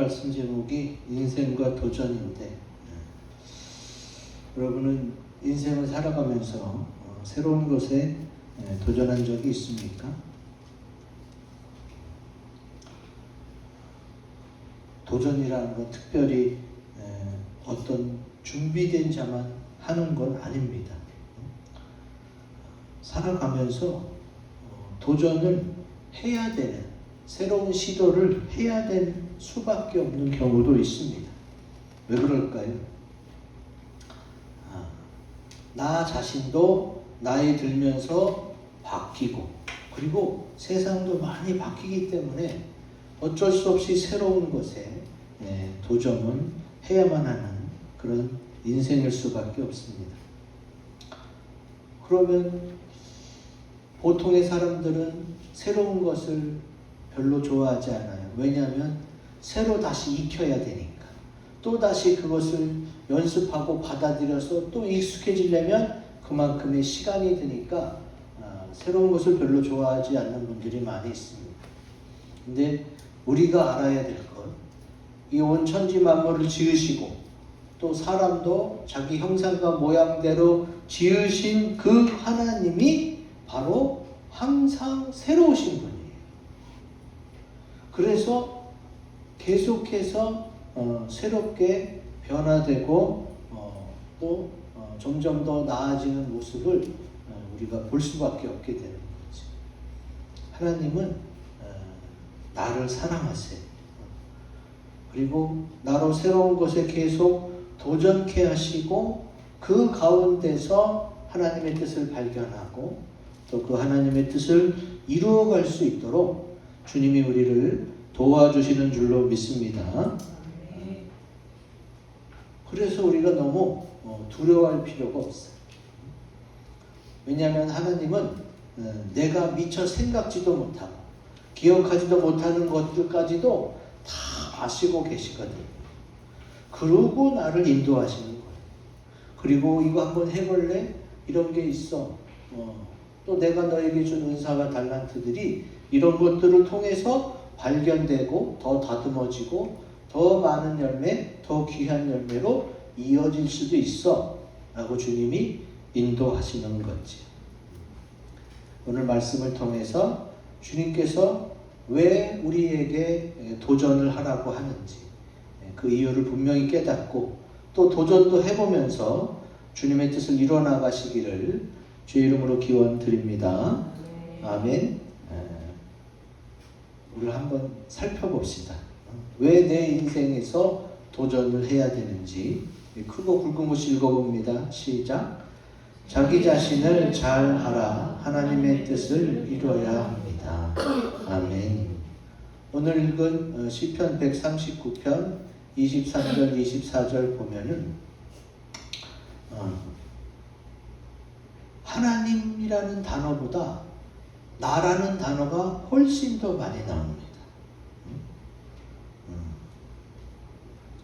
말씀 제목이 인생과 도전인데, 여러분은 인생을 살아가면서 새로운 것에 도전한 적이 있습니까? 도전이라는 건 특별히 어떤 준비된 자만 하는 건 아닙니다. 살아가면서 도전을 해야 되는, 새로운 시도를 해야 될 수밖에 없는 경우도 있습니다. 왜 그럴까요? 나 자신도 나이 들면서 바뀌고, 그리고 세상도 많이 바뀌기 때문에 어쩔 수 없이 새로운 것에 도전은 해야만 하는 그런 인생일 수밖에 없습니다. 그러면 보통의 사람들은 새로운 것을 별로 좋아하지 않아요. 왜냐하면 새로 다시 익혀야 되니까. 또 다시 그것을 연습하고 받아들여서 또 익숙해지려면 그만큼의 시간이 드니까 새로운 것을 별로 좋아하지 않는 분들이 많이 있습니다. 근데 우리가 알아야 될 것, 이 온 천지 만물을 지으시고 또 사람도 자기 형상과 모양대로 지으신 그 하나님이 바로 항상 새로우신 분이에요. 그래서 계속해서 새롭게 변화되고 또 점점 더 나아지는 모습을 우리가 볼 수밖에 없게 되는 거죠. 하나님은 나를 사랑하세요. 그리고 나로 새로운 것에 계속 도전케 하시고 그 가운데서 하나님의 뜻을 발견하고 또 그 하나님의 뜻을 이루어갈 수 있도록 주님이 우리를 도와주시는 줄로 믿습니다. 그래서 우리가 너무 두려워할 필요가 없어요. 왜냐하면 하나님은 내가 미처 생각지도 못하고 기억하지도 못하는 것들까지도 다 아시고 계시거든요. 그러고 나를 인도하시는 거예요. 그리고 이거 한번 해볼래? 이런 게 있어. 또 내가 너에게 준 은사와 달란트들이 이런 것들을 통해서 발견되고 더 다듬어지고 더 많은 열매, 더 귀한 열매로 이어질 수도 있어 라고 주님이 인도하시는 거지. 오늘 말씀을 통해서 주님께서 왜 우리에게 도전을 하라고 하는지 그 이유를 분명히 깨닫고 또 도전도 해보면서 주님의 뜻을 이뤄나가시기를 주의 이름으로 기원 드립니다. 아멘. 우리를 한번 살펴봅시다. 왜 내 인생에서 도전을 해야 되는지 크고 굵은 곳 읽어봅니다. 시작. 자기 자신을 잘 알아 하나님의 뜻을 이뤄야 합니다. 아멘. 오늘 읽은 시편 139편 23절 24절 보면은 하나님이라는 단어보다 나라는 단어가 훨씬 더 많이 나옵니다.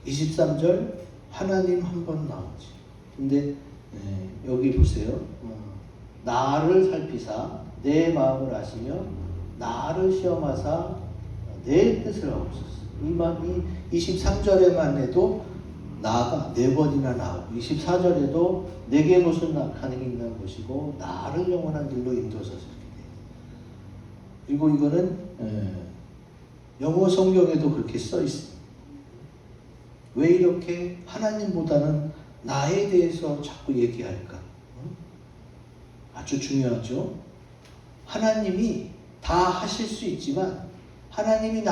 23절 하나님 한 번 나오지. 근데 여기 보세요. 나를 살피사 내 마음을 아시며 나를 시험하사 내 뜻을 하옵소서. 이 23절에만 해도 나가 4번이나 나오고 24절에도 내게 무슨 가능이 있는 것이고 나를 영원한 길로 인도하소서 이렇게 돼요. 그리고 이거는 영어 성경에도 그렇게 써 있습니다. 왜 이렇게 하나님보다는 나에 대해서 자꾸 얘기할까? 아주 중요하죠. 하나님이 다 하실 수 있지만 하나님이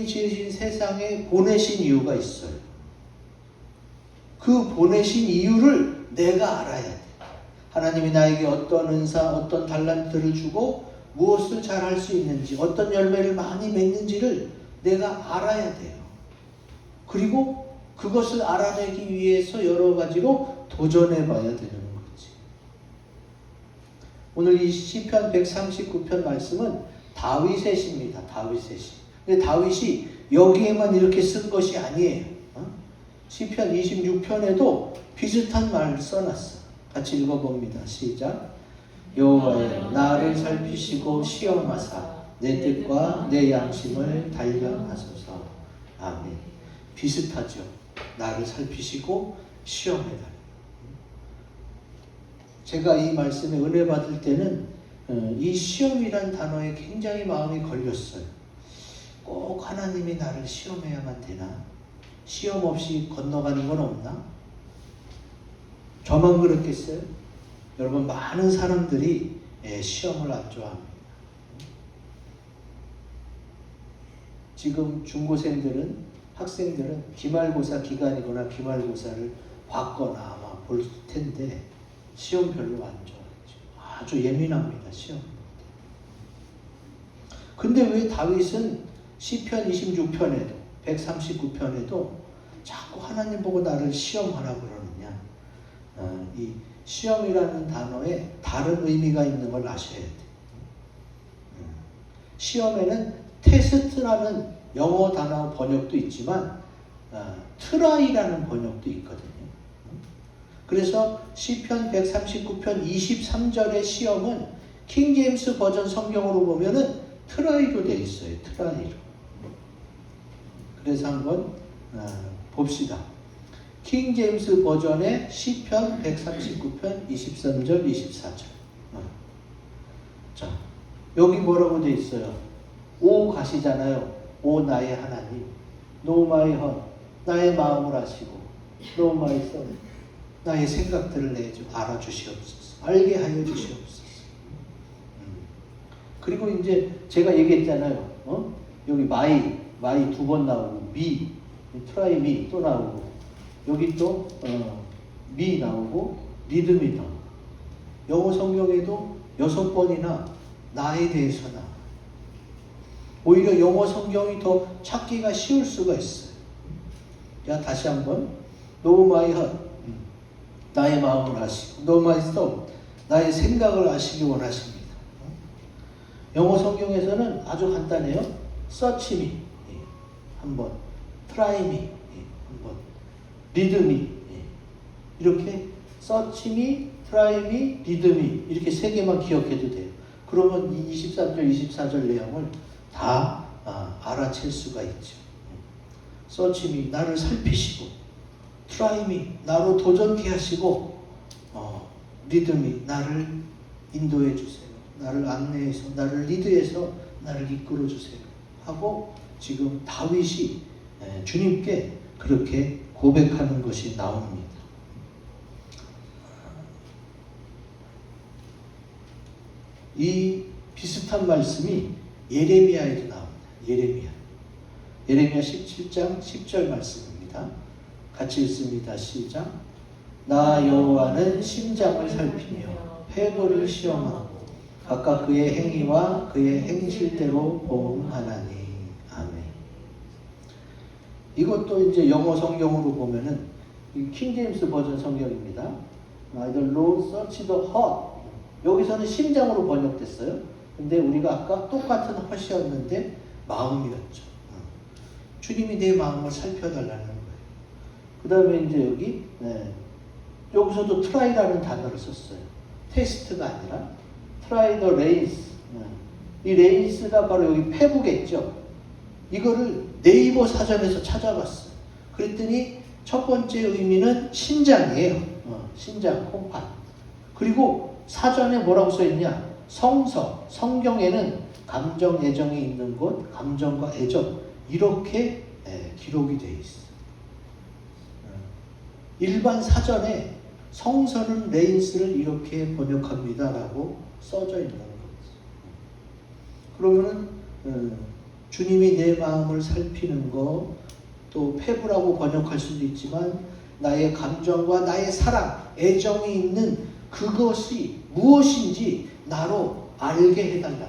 지으신 세상에 보내신 이유가 있어요. 그 보내신 이유를 내가 알아야 돼. 하나님이 나에게 어떤 은사, 어떤 달란트를 주고 무엇을 잘할 수 있는지, 어떤 열매를 많이 맺는지를 내가 알아야 돼요. 그리고 그것을 알아내기 위해서 여러 가지로 도전해 봐야 되는 거지. 오늘 이 시편 139편 말씀은 다윗의 시입니다. 다윗의 시. 근데 다윗이 여기에만 이렇게 쓴 것이 아니에요. 시편 26편에도 비슷한 말을 써놨어. 같이 읽어봅니다. 시작. 여호와여 나를 살피시고 시험하사 내 뜻과 내 양심을 단련하소서. 비슷하죠. 나를 살피시고 시험해달라. 제가 이 말씀에 은혜 받을 때는 이 시험이란 단어에 굉장히 마음이 걸렸어요. 꼭 하나님이 나를 시험해야만 되나? 시험 없이 건너가는 건 없나? 저만 그렇겠어요? 여러분, 많은 사람들이 시험을 안 좋아합니다. 지금 중고생들은, 학생들은 기말고사 기간이거나 기말고사를 받거나 아마 볼 텐데 시험 별로 안 좋아하죠. 아주 예민합니다, 시험. 근데 왜 다윗은 시편 26편에도 139편에도 자꾸 하나님 보고 나를 시험하라고 그러느냐? 이 시험이라는 단어에 다른 의미가 있는 걸 아셔야 돼요. 시험에는 테스트라는 영어 단어 번역도 있지만 트라이라는 번역도 있거든요. 그래서 시편 139편 23절의 시험은 킹제임스 버전 성경으로 보면은 트라이로 되어 있어요. 트라이로. 그래서 한번 봅시다. 킹제임스 버전의 시편 139편 23절 24절. 자, 여기 뭐라고 되어 있어요? 오 가시잖아요. 오 나의 하나님. No my heart. 나의 마음을 아시고. No my soul. 나의 생각들을 좀 알아주시옵소서. 알게 하여 주시옵소서. 그리고 이제 제가 얘기했잖아요. 여기 my 두 번 나오고 me, try me 또 나오고 여기 또 me 나오고 믿음이 나오고 영어 성경에도 6번이나 나에 대해서 나와요. 오히려 영어 성경이 더 찾기가 쉬울 수가 있어요. 자, 다시 한번 No my heart, 나의 마음을 아시고 No my soul, 나의 생각을 아시기 원하십니다. 영어 성경에서는 아주 간단해요. Search me 한번, Try me 한번, Read me 이렇게 Search me, Try me, Read me 이렇게 3개만 기억해도 돼요. 그러면 이 23절, 24절 내용을 다 알아챌 수가 있죠. Search me, 나를 살피시고, Try me, 나로 도전케 하시고, Lead me, 나를 인도해 주세요. 나를 안내해서, 나를 리드해서 나를 이끌어 주세요. 하고 지금 다윗이 주님께 그렇게 고백하는 것이 나옵니다. 이 비슷한 말씀이 예레미야에도 나옵니다. 예레미야 17장 10절 말씀입니다. 같이 읽습니다. 시작. 나 여호와는 심장을 살피며 패거를 시험하고 각각 그의 행위와 그의 행실대로 보응하나니. 아멘. 이것도 이제 영어 성경으로 보면은 킹제임스 버전 성경입니다. The Lord search the heart. 여기서는 심장으로 번역됐어요. 근데 우리가 아까 똑같은 헛이었는데 마음이었죠. 주님이 내 마음을 살펴달라는 거예요. 그 다음에 이제 여기 여기서도 try라는 단어를 썼어요. 테스트가 아니라 try the reins. 이 reins가 바로 여기 패부겠죠. 이거를 네이버 사전에서 찾아봤어요. 그랬더니 첫 번째 의미는 심장이에요. 심장, 콩팥. 그리고 사전에 뭐라고 써있냐? 성서, 성경에는 감정, 애정이 있는 곳, 감정과 애정 이렇게 기록이 되어 있어요. 일반 사전에 성서는 레인스를 이렇게 번역합니다라고 써져 있는 거죠. 그러면은 주님이 내 마음을 살피는 거, 또 패부라고 번역할 수도 있지만 나의 감정과 나의 사랑, 애정이 있는 그것이 무엇인지 나로 알게 해달라.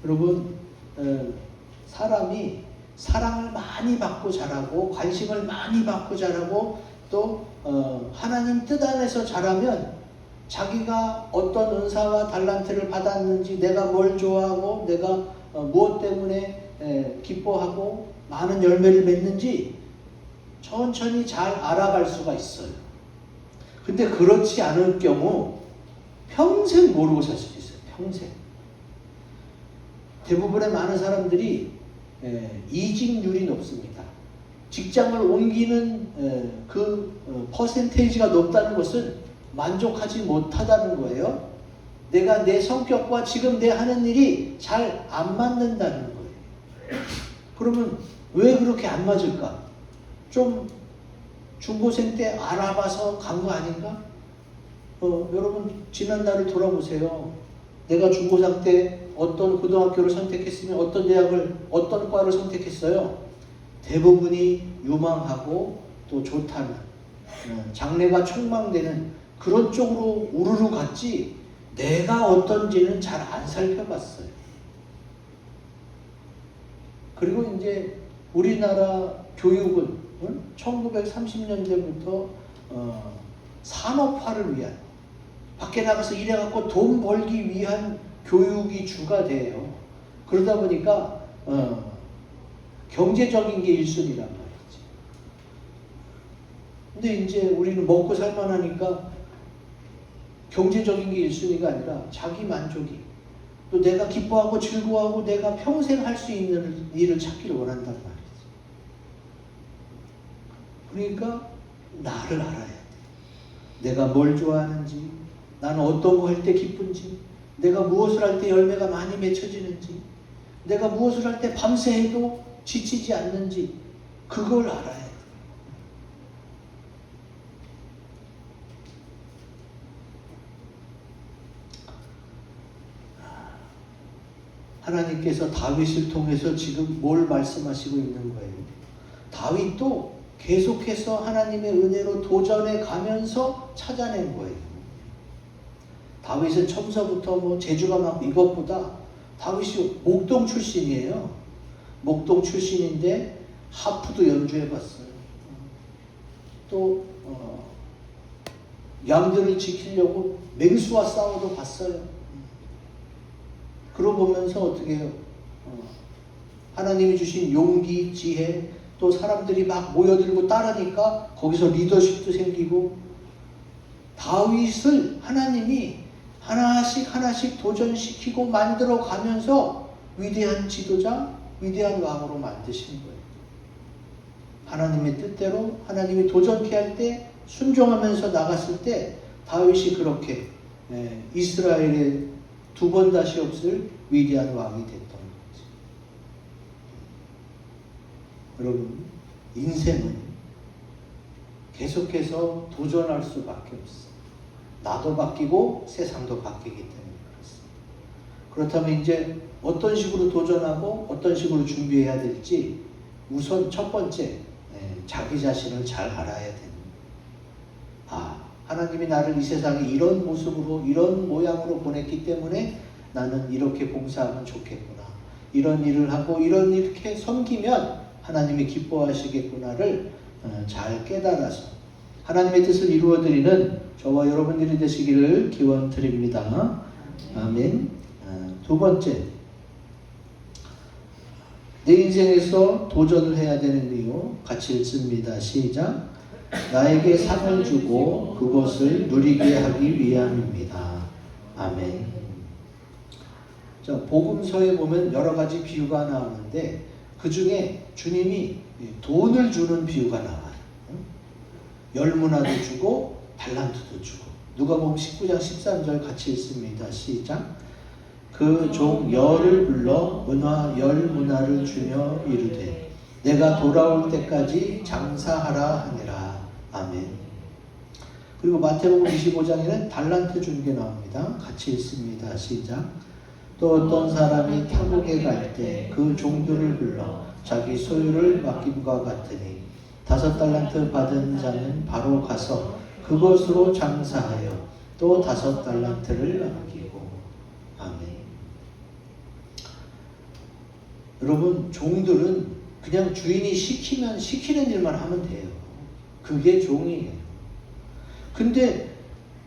여러분, 사람이 사랑을 많이 받고 자라고 관심을 많이 받고 자라고 또 하나님 뜻 안에서 자라면 자기가 어떤 은사와 달란트를 받았는지, 내가 뭘 좋아하고 내가 무엇 때문에 기뻐하고 많은 열매를 맺는지 천천히 잘 알아갈 수가 있어요. 근데 그렇지 않을 경우 평생 모르고 살 수도 있어요. 평생. 대부분의 많은 사람들이 이직률이 높습니다. 직장을 옮기는 퍼센테이지가 높다는 것은 만족하지 못하다는 거예요. 내가 내 성격과 지금 내 하는 일이 잘 안 맞는다는 거예요. 그러면 왜 그렇게 안 맞을까? 좀 중고생 때 알아봐서 간 거 아닌가? 여러분 지난 날을 돌아보세요. 내가 중고생 때 어떤 고등학교를 선택했으면 어떤 대학을, 어떤 과를 선택했어요? 대부분이 유망하고 또 좋다는, 장래가 촉망되는 그런 쪽으로 우르르 갔지 내가 어떤지는 잘 안 살펴봤어요. 그리고 이제 우리나라 교육은 1930년대부터 산업화를 위한, 밖에 나가서 일해갖고 돈 벌기 위한 교육이 주가 돼요. 그러다 보니까 경제적인 게 1순위란 말이지. 근데 이제 우리는 먹고 살만하니까 경제적인 게 1순위가 아니라 자기 만족이, 또 내가 기뻐하고 즐거워하고 내가 평생 할 수 있는 일을 찾기를 원한단 말이지. 그러니까 나를 알아야 돼. 내가 뭘 좋아하는지, 나는 어떤 거 할 때 기쁜지, 내가 무엇을 할 때 열매가 많이 맺혀지는지, 내가 무엇을 할 때 밤새 해도 지치지 않는지, 그걸 알아야 돼. 하나님께서 다윗을 통해서 지금 뭘 말씀하시고 있는 거예요? 다윗도 계속해서 하나님의 은혜로 도전해 가면서 찾아낸 거예요. 다윗은 처음서부터 재주가 많고, 이것보다 다윗이 목동 출신이에요. 목동 출신인데 하프도 연주해봤어요. 또 양들을 지키려고 맹수와 싸워도 봤어요. 그러고 보면서 어떻게 해요? 하나님이 주신 용기, 지혜, 또 사람들이 막 모여들고 따르니까 거기서 리더십도 생기고, 다윗을 하나님이 하나씩 하나씩 도전시키고 만들어 가면서 위대한 지도자, 위대한 왕으로 만드신 거예요. 하나님의 뜻대로 하나님이 도전케 할 때 순종하면서 나갔을 때 다윗이 그렇게 이스라엘의 두 번 다시 없을 위대한 왕이 됐던 거죠. 여러분, 인생은 계속해서 도전할 수밖에 없어요. 나도 바뀌고 세상도 바뀌기 때문에 그렇습니다. 그렇다면 이제 어떤 식으로 도전하고 어떤 식으로 준비해야 될지, 우선 첫 번째, 자기 자신을 잘 알아야 됩니다. 하나님이 나를 이 세상에 이런 모습으로, 이런 모양으로 보냈기 때문에 나는 이렇게 봉사하면 좋겠구나, 이런 일을 하고 이렇게 섬기면 하나님이 기뻐하시겠구나를 잘 깨달아서 하나님의 뜻을 이루어드리는 저와 여러분들이 되시기를 기원드립니다. 아멘. 두 번째, 내 인생에서 도전을 해야 되는 이유, 같이 읽습니다. 시작. 나에게 상을 주고 그것을 누리게 하기 위함입니다. 아멘. 자, 복음서에 보면 여러 가지 비유가 나오는데 그 중에 주님이 돈을 주는 비유가 나와요. 열문화도 주고 달란트도 주고. 누가복음 19장 13절 같이 읽습니다. 시작. 그 종 열을 불러 열문화를 주며 이르되 내가 돌아올 때까지 장사하라 하니라. 아멘. 그리고 마태복음 25장에는 달란트 준 게 나옵니다. 같이 읽습니다. 시작. 또 어떤 사람이 타국에 갈 때 그 종들을 불러 자기 소유를 맡김과 같으니 5달란트 받은 자는 바로 가서 그것으로 장사하여 또 5달란트를 남기고. 아멘. 여러분, 종들은 그냥 주인이 시키면 시키는 일만 하면 돼요. 그게 종이에요. 근데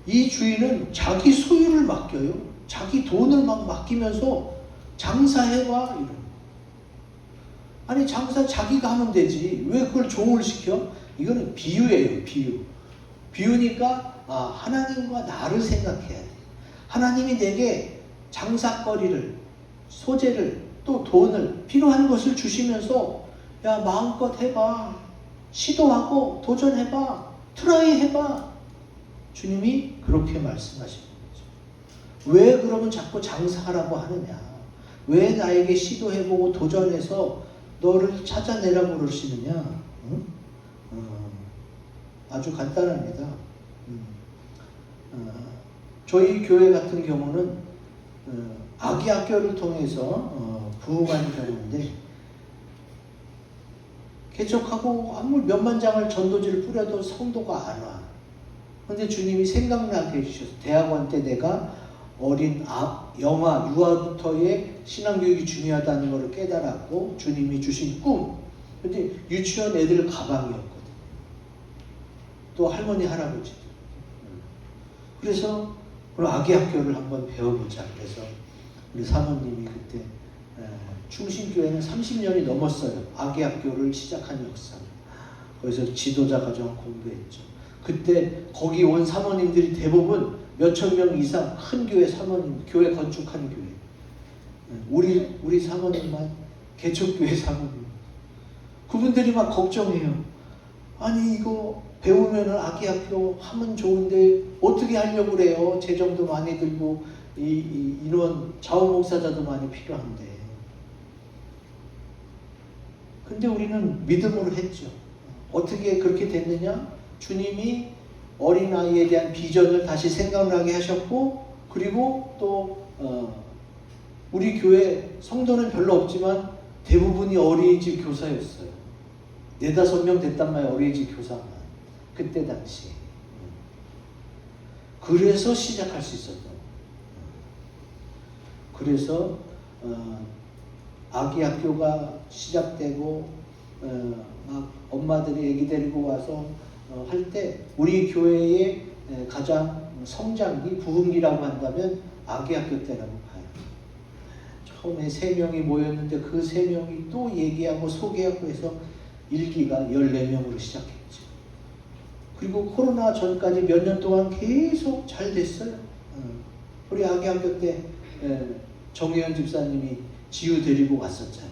이 주인은 자기 소유를 맡겨요. 자기 돈을 막 맡기면서 장사해와 이런. 아니, 장사 자기가 하면 되지 왜 그걸 종을 시켜? 이거는 비유예요. 비유니까 하나님과 나를 생각해야 돼. 하나님이 내게 장사거리를, 소재를, 또 돈을, 필요한 것을 주시면서 야, 마음껏 해봐. 시도하고 도전해봐. 트라이 해봐. 주님이 그렇게 말씀하시는 거죠. 왜 그러면 자꾸 장사하라고 하느냐? 왜 나에게 시도해보고 도전해서 너를 찾아내라고 그러시느냐? 응? 아주 간단합니다. 저희 교회 같은 경우는 아기 학교를 통해서 부흥하는 경우인데, 개척하고 아무 몇만 장을 전도지를 뿌려도 성도가 안 와. 근데 주님이 생각나게 해주셔서 대학원 때 내가 어린 영아, 유아부터의 신앙교육이 중요하다는 것을 깨달았고, 주님이 주신 꿈. 근데 유치원 애들 가방이었거든. 또 할머니, 할아버지. 그래서 아기 학교를 한번 배워보자. 그래서 우리 사모님이 그때 충신교회는 30년이 넘었어요. 아기 학교를 시작한 역사. 거기서 지도자 과정 공부했죠. 그때 거기 온 사모님들이 대부분 몇천 명 이상 큰 교회 사모님, 교회 건축한 교회. 우리 사모님만 개척교회 사모님. 그분들이 막 걱정해요. 아니 이거 배우면은 아기 학교 하면 좋은데 어떻게 하려고 그래요? 재정도 많이 들고 인원 자원봉사자도 많이 필요한데. 근데 우리는 믿음으로 했죠. 어떻게 그렇게 됐느냐? 주님이 어린아이에 대한 비전을 다시 생각나게 하셨고, 그리고 또 우리 교회 성도는 별로 없지만 대부분이 어린이집 교사였어요. 4-5명 됐단 말이에요. 어린이집 교사만. 그때 당시에. 그래서 시작할 수 있었던 거예요. 그래서 아기 학교가 시작되고 막 엄마들이 아기 데리고 와서 할 때 우리 교회의 가장 성장기, 부흥기라고 한다면 아기 학교 때라고 봐요. 처음에 3명이 모였는데 그 3명이 또 얘기하고 소개하고 해서 일기가 14명으로 시작했죠. 그리고 코로나 전까지 몇 년 동안 계속 잘 됐어요. 우리 아기 학교 때 정혜연 집사님이 지우 데리고 왔었잖아요.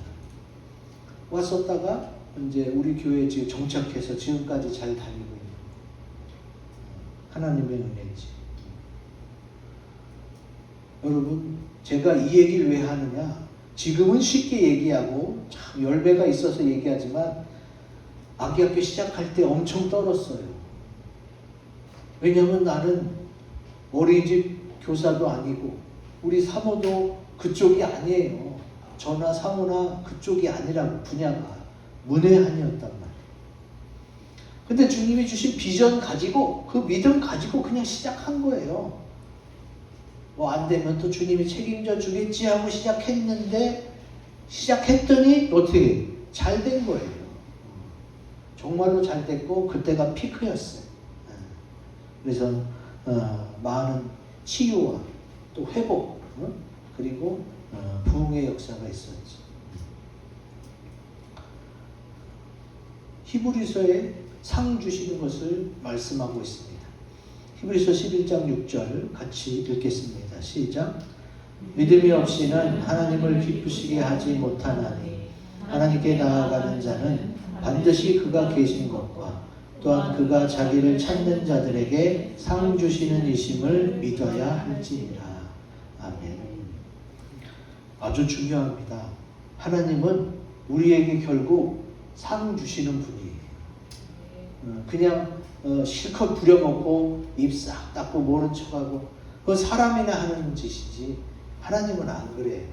왔었다가 이제 우리 교회에 지금 정착해서 지금까지 잘 다니고 있는 하나님의 은혜지. 여러분, 제가 이 얘기를 왜 하느냐? 지금은 쉽게 얘기하고 참 열배가 있어서 얘기하지만 아기 학교 시작할 때 엄청 떨었어요. 왜냐하면 나는 어린이집 교사도 아니고 우리 사모도 그쪽이 아니에요. 저나 사모나 그쪽이 아니라고, 분야가 문외한이었단 말이에요. 근데 주님이 주신 비전 가지고 그 믿음 가지고 그냥 시작한 거예요. 뭐 안 되면 또 주님이 책임져 주겠지 하고 시작했더니 어떻게 잘 된 거예요. 정말로 잘 됐고 그때가 피크였어요. 그래서 많은 치유와 또 회복, 그리고 부흥의 역사가 있었지. 히브리서에 상 주시는 것을 말씀하고 있습니다. 히브리서 11장 6절 같이 읽겠습니다. 시작. 믿음이 없이는 하나님을 기쁘시게 하지 못하나니 하나님께 나아가는 자는 반드시 그가 계신 것과 또한 그가 자기를 찾는 자들에게 상 주시는 이심을 믿어야 할지니라. 아멘. 아주 중요합니다. 하나님은 우리에게 결국 상 주시는 분이에요. 그냥 실컷 부려먹고 입 싹 닦고 모른 척하고 그건 사람이나 하는 짓이지 하나님은 안 그래요.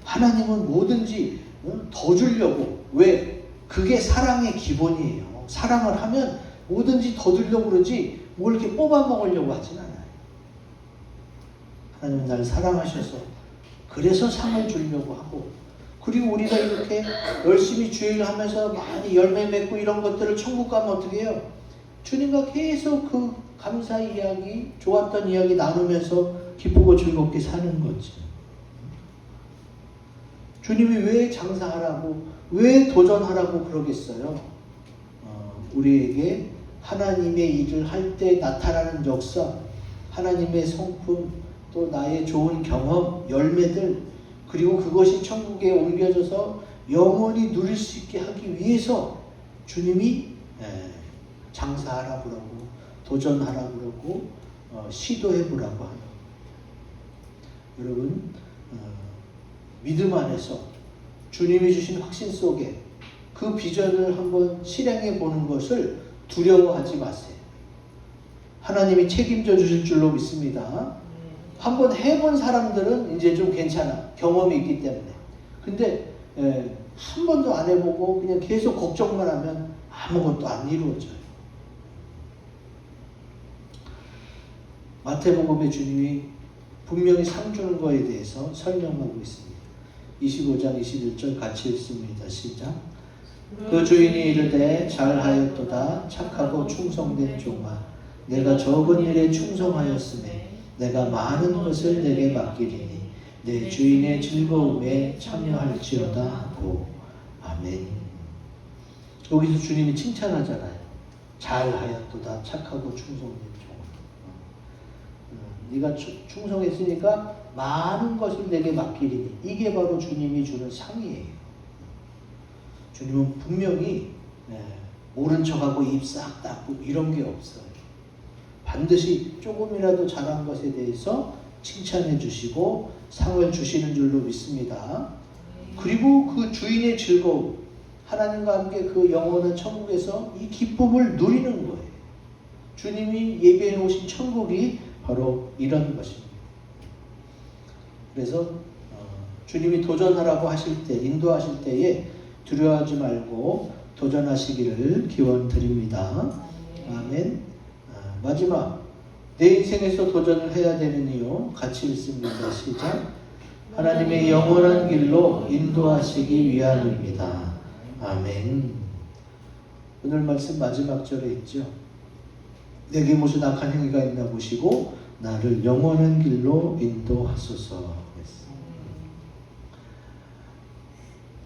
하나님은 뭐든지 더 주려고. 왜? 그게 사랑의 기본이에요. 사랑을 하면 뭐든지 더 주려고 그러지 뭘 이렇게 뽑아 먹으려고 하진 않아요. 하나님은 나를 사랑하셔서 그래서 상을 주려고 하고, 그리고 우리가 이렇게 열심히 주일을 하면서 많이 열매 맺고 이런 것들을 천국 가면 어떻게 해요? 주님과 계속 그 감사 이야기, 좋았던 이야기 나누면서 기쁘고 즐겁게 사는 거지. 주님이 왜 장사하라고, 왜 도전하라고 그러겠어요? 우리에게 하나님의 일을 할 때 나타나는 역사, 하나님의 성품, 또 나의 좋은 경험, 열매들, 그리고 그것이 천국에 옮겨져서 영원히 누릴 수 있게 하기 위해서 주님이 장사하라 그러고 도전하라 그러고 시도해 보라고 하는. 여러분 믿음 안에서 주님이 주신 확신 속에 그 비전을 한번 실행해 보는 것을 두려워하지 마세요. 하나님이 책임져 주실 줄로 믿습니다. 한번 해본 사람들은 이제 좀 괜찮아. 경험이 있기 때문에. 근데 한 번도 안 해보고 그냥 계속 걱정만 하면 아무것도 안 이루어져요. 마태복음의 주님이 분명히 상 주는 거에 대해서 설명하고 있습니다. 25장 21절 같이 읽습니다. 시작. 그 주인이 이르되 잘하였도다 착하고 충성된 종아 내가 적은 일에 충성하였으매 내가 많은 것을 내게 맡기리니 내 주인의 즐거움에 참여할지어다 하고. 아멘. 여기서 주님이 칭찬하잖아요. 잘하였도다 착하고 충성된 종아. 네가 충성했으니까 많은 것을 내게 맡기리니. 이게 바로 주님이 주는 상이에요. 주님은 분명히 모른 척하고 입 싹 닫고 이런 게 없어요. 반드시 조금이라도 잘한 것에 대해서 칭찬해 주시고 상을 주시는 줄로 믿습니다. 그리고 그 주인의 즐거움, 하나님과 함께 그 영원한 천국에서 이 기쁨을 누리는 거예요. 주님이 예비해 놓으신 천국이 바로 이런 것입니다. 그래서 주님이 도전하라고 하실 때, 인도하실 때에 두려워하지 말고 도전하시기를 기원드립니다. 아멘. 마지막, 내 인생에서 도전을 해야 되는 이유 같이 읽습니다. 시작. 하나님의 영원한 길로 인도하시기 위함입니다. 아멘. 오늘 말씀 마지막 절에 있죠. 내게 무슨 악한 행위가 있나 보시고 나를 영원한 길로 인도하소서.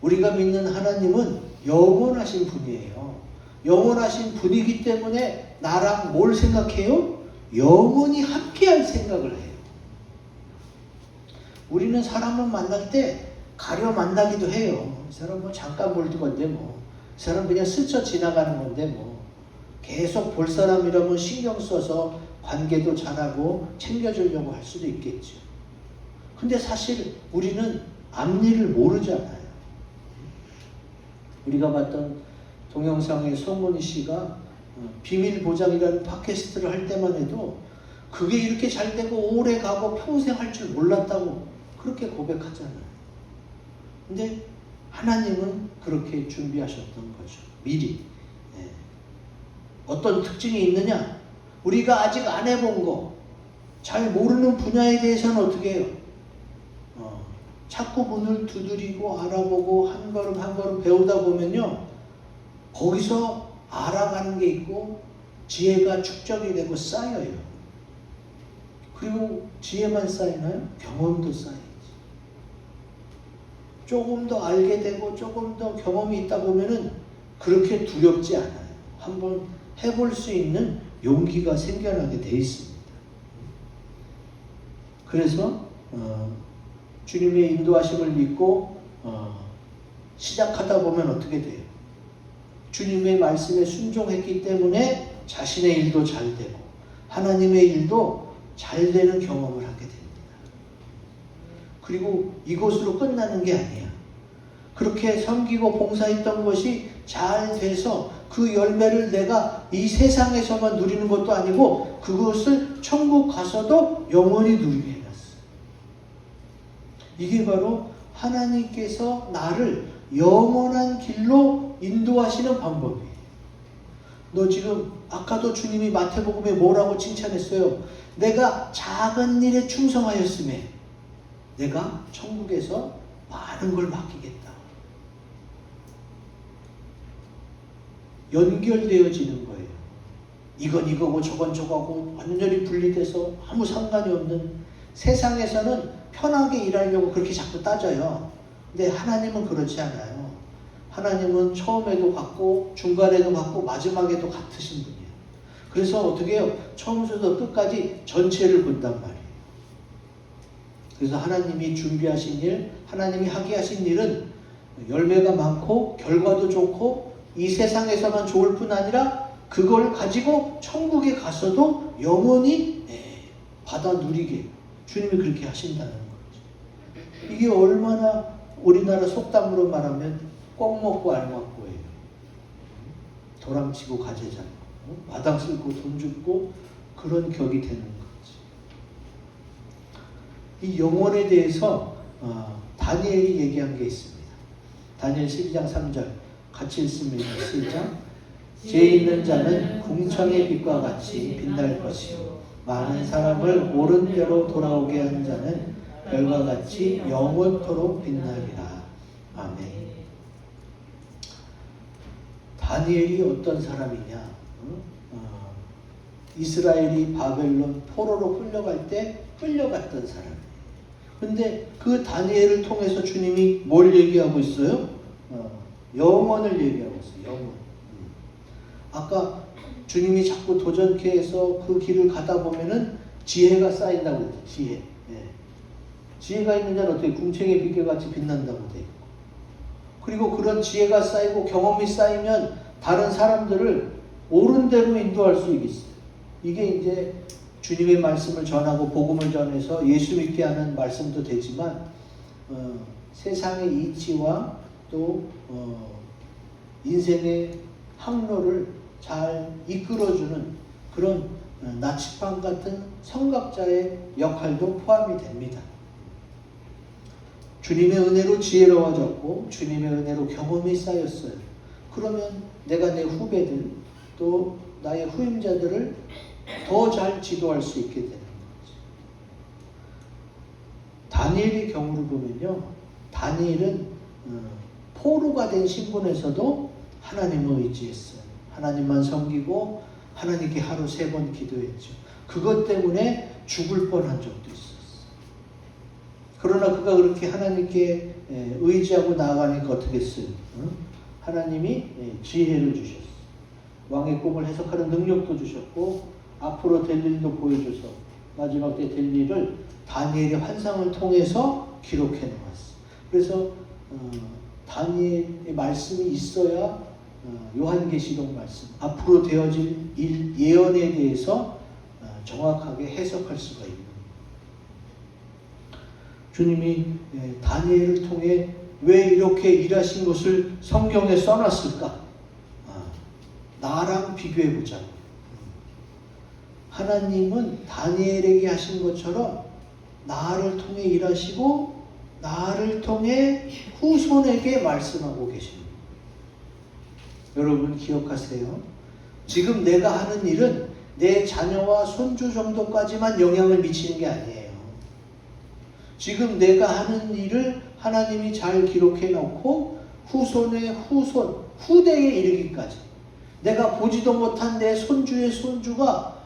우리가 믿는 하나님은 영원하신 분이에요. 영원하신 분이기 때문에 나랑 뭘 생각해요? 영원히 함께할 생각을 해요. 우리는 사람을 만날 때 가려 만나기도 해요. 이 사람 뭐 잠깐 볼 건데 뭐. 이 사람 그냥 스쳐 지나가는 건데 뭐. 계속 볼 사람이라면 신경 써서 관계도 잘하고 챙겨주려고 할 수도 있겠죠. 근데 사실 우리는 앞일을 모르잖아요. 우리가 봤던 동영상의 송문희 씨가 비밀보장이라는 팟캐스트를 할 때만 해도 그게 이렇게 잘 되고 오래 가고 평생 할 줄 몰랐다고 그렇게 고백하잖아요. 근데 하나님은 그렇게 준비하셨던 거죠. 미리. 어떤 특징이 있느냐? 우리가 아직 안 해본 거, 잘 모르는 분야에 대해서는 어떻게 해요? 자꾸 문을 두드리고 알아보고 한 걸음 한 걸음 배우다 보면요, 거기서 알아가는 게 있고 지혜가 축적이 되고 쌓여요. 그리고 지혜만 쌓이나요? 경험도 쌓이지. 조금 더 알게 되고 조금 더 경험이 있다 보면은 그렇게 두렵지 않아요. 한번 해볼 수 있는 용기가 생겨나게 돼 있습니다. 그래서 주님의 인도하심을 믿고 시작하다 보면 어떻게 돼요? 주님의 말씀에 순종했기 때문에 자신의 일도 잘 되고 하나님의 일도 잘 되는 경험을 하게 됩니다. 그리고 이것으로 끝나는 게 아니야. 그렇게 섬기고 봉사했던 것이 잘 돼서 그 열매를 내가 이 세상에서만 누리는 것도 아니고 그것을 천국 가서도 영원히 누리게 해놨어. 이게 바로 하나님께서 나를 영원한 길로 인도하시는 방법이에요. 너 지금 아까도 주님이 마태복음에 뭐라고 칭찬했어요? 내가 작은 일에 충성하였음에 내가 천국에서 많은 걸 맡기겠다. 연결되어지는 거예요. 이건 이거고 저건 저거고 완전히 분리돼서 아무 상관이 없는, 세상에서는 편하게 일하려고 그렇게 자꾸 따져요. 근데 하나님은 그렇지 않아요. 하나님은 처음에도 같고 중간에도 같고 마지막에도 같으신 분이에요. 그래서 어떻게 해요? 처음부터 끝까지 전체를 본단 말이에요. 그래서 하나님이 준비하신 일 하나님이 하게 하신 일은 열매가 많고 결과도 좋고 이 세상에서만 좋을 뿐 아니라 그걸 가지고 천국에 가서도 영원히 받아 누리게 주님이 그렇게 하신다는 거죠. 이게 얼마나 우리나라 속담으로 말하면 꼭 먹고 알 먹고예요. 도랑치고 가재 잡고 마당 쓸고 돈 줍고 그런 격이 되는 거지. 이 영혼에 대해서 다니엘이 얘기한 게 있습니다. 다니엘 12장 3절 같이 읽습니다. 시작. 죄 있는 자는 궁창의 빛과 같이 빛날 것이요 많은 사람을 옳은 대로 돌아오게 하는 자는 별과 같이 영원토록 빛나리라. 아멘. 다니엘이 어떤 사람이냐? 이스라엘이 바벨론 포로로 끌려갈 때 끌려갔던 사람이에요. 근데 그 다니엘을 통해서 주님이 뭘 얘기하고 있어요? 영원을 얘기하고 있어요. 영원. 아까 주님이 자꾸 도전케 해서 그 길을 가다 보면은 지혜가 쌓인다고 했죠. 지혜. 예. 지혜가 있는 자는 어떻게 궁창의 빛과 같이 빛난다고 돼 있고. 그리고 그런 지혜가 쌓이고 경험이 쌓이면 다른 사람들을 옳은 대로 인도할 수 있어요. 이게 이제 주님의 말씀을 전하고 복음을 전해서 예수 믿게 하는 말씀도 되지만 세상의 이치와 또 인생의 항로를 잘 이끌어주는 그런 나치판 같은 성각자의 역할도 포함이 됩니다. 주님의 은혜로 지혜로워졌고 주님의 은혜로 경험이 쌓였어요. 그러면 내가 내 후배들 또 나의 후임자들을 더 잘 지도할 수 있게 되는 거죠. 다니엘의 경우를 보면요. 다니엘은 포로가 된 신분에서도 하나님을 의지했어요. 하나님만 섬기고 하나님께 하루 3번 기도했죠. 그것 때문에 죽을 뻔한 적도 있었어요. 그러나 그가 그렇게 하나님께 의지하고 나아가니까 어떻게 했어요? 하나님이 지혜를 주셨어요. 왕의 꿈을 해석하는 능력도 주셨고 앞으로 될 일도 보여줘서 마지막 때 될 일을 다니엘의 환상을 통해서 기록해 놓았어요. 그래서 다니엘의 말씀이 있어야 요한계시록 말씀, 앞으로 되어질 일, 예언에 대해서 정확하게 해석할 수가 있는 주님이 다니엘을 통해 왜 이렇게 일하신 것을 성경에 써놨을까? 나랑 비교해보자. 하나님은 다니엘에게 하신 것처럼 나를 통해 일하시고 나를 통해 후손에게 말씀하고 계십니다. 여러분 기억하세요. 지금 내가 하는 일은 내 자녀와 손주 정도까지만 영향을 미치는 게 아니에요. 지금 내가 하는 일을 하나님이 잘 기록해 놓고 후손의 후손, 후대에 이르기까지 내가 보지도 못한 내 손주의 손주가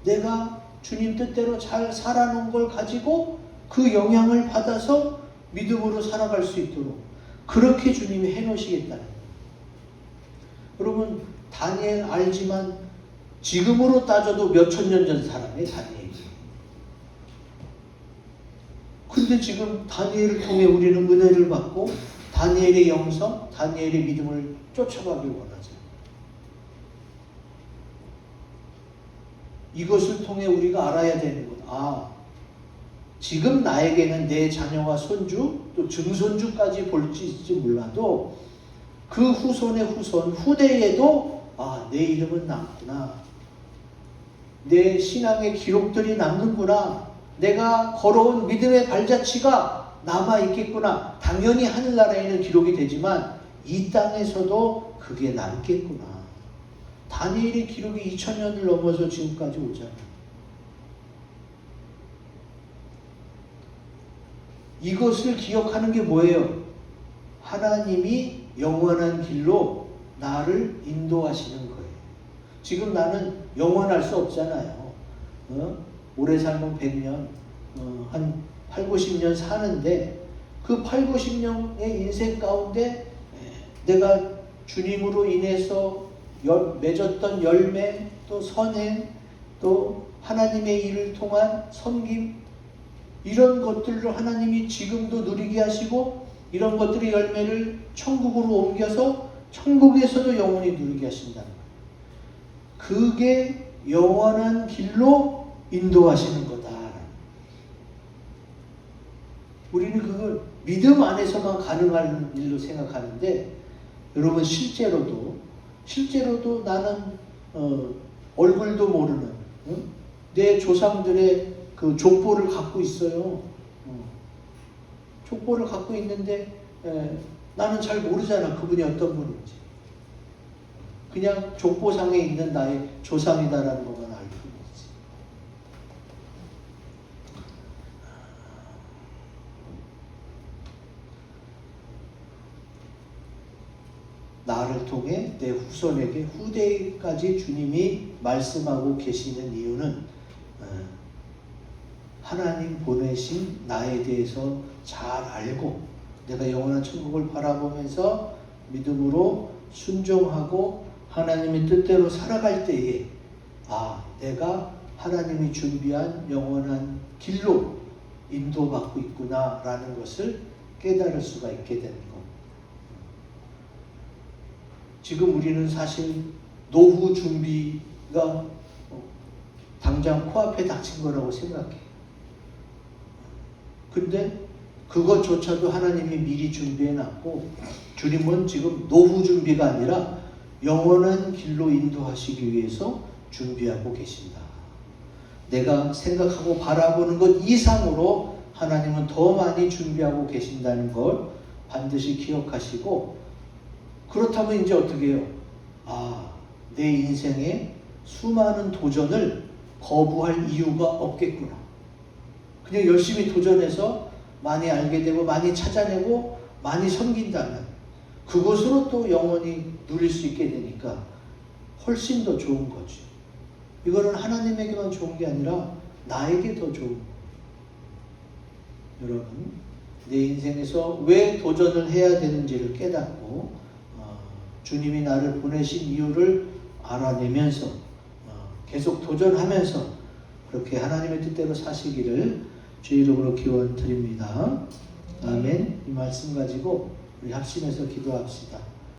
내가 주님 뜻대로 잘 살아놓은 걸 가지고 그 영향을 받아서 믿음으로 살아갈 수 있도록 그렇게 주님이 해놓으시겠다는 거예요. 여러분 다니엘 알지만 지금으로 따져도 몇천 년 전 사람이에요. 다니엘이. 근데 지금 다니엘을 통해 우리는 은혜를 받고 다니엘의 영성, 다니엘의 믿음을 쫓아가길 원하죠. 이것을 통해 우리가 알아야 되는 것. 지금 나에게는 내 자녀와 손주, 또 증손주까지 볼지 몰라도 그 후손의 후손, 후대에도 내 이름은 남구나. 내 신앙의 기록들이 남는구나. 내가 걸어온 믿음의 발자취가 남아있겠구나. 당연히 하늘나라에는 기록이 되지만 이 땅에서도 그게 남겠구나. 다니엘의 기록이 2000년을 넘어서 지금까지 오잖아요. 이것을 기억하는 게 뭐예요? 하나님이 영원한 길로 나를 인도하시는 거예요. 지금 나는 영원할 수 없잖아요. 오래 살면 100년, 한 8, 90년 사는데 그 8, 90년의 인생 가운데 내가 주님으로 인해서 맺었던 열매, 또 선행, 또 하나님의 일을 통한 섬김, 이런 것들로 하나님이 지금도 누리게 하시고 이런 것들의 열매를 천국으로 옮겨서 천국에서도 영원히 누리게 하신다는 거예요. 그게 영원한 길로 인도하시는 거다. 우리는 그걸 믿음 안에서만 가능한 일로 생각하는데 여러분 실제로도 나는 얼굴도 모르는 내 조상들의 그 족보를 갖고 있어요. 족보를 갖고 있는데 나는 잘 모르잖아. 그분이 어떤 분인지. 그냥 족보상에 있는 나의 조상이다라는 것만 알고 있지. 나를 통해 내 후손에게 후대까지 주님이 말씀하고 계시는 이유는 하나님 보내신 나에 대해서 잘 알고 내가 영원한 천국을 바라보면서 믿음으로 순종하고 하나님의 뜻대로 살아갈 때에 내가 하나님이 준비한 영원한 길로 인도받고 있구나라는 것을 깨달을 수가 있게 되는 것. 지금 우리는 사실 노후 준비가 당장 코앞에 닥친 거라고 생각해. 근데 그것조차도 하나님이 미리 준비해놨고 주님은 지금 노후 준비가 아니라 영원한 길로 인도하시기 위해서 준비하고 계신다. 내가 생각하고 바라보는 것 이상으로 하나님은 더 많이 준비하고 계신다는 걸 반드시 기억하시고 그렇다면 이제 어떻게 해요? 내 인생에 수많은 도전을 거부할 이유가 없겠구나. 그냥 열심히 도전해서 많이 알게 되고 많이 찾아내고 많이 섬긴다면 그것으로 또 영원히 누릴 수 있게 되니까 훨씬 더 좋은 거지. 이거는 하나님에게만 좋은 게 아니라 나에게 더 좋은 거예요. 여러분, 내 인생에서 왜 도전을 해야 되는지를 깨닫고 주님이 나를 보내신 이유를 알아내면서 계속 도전하면서 그렇게 하나님의 뜻대로 사시기를 주의 이름으로 기원 드립니다. 아멘. 이 말씀 가지고 우리 합심해서 기도합시다.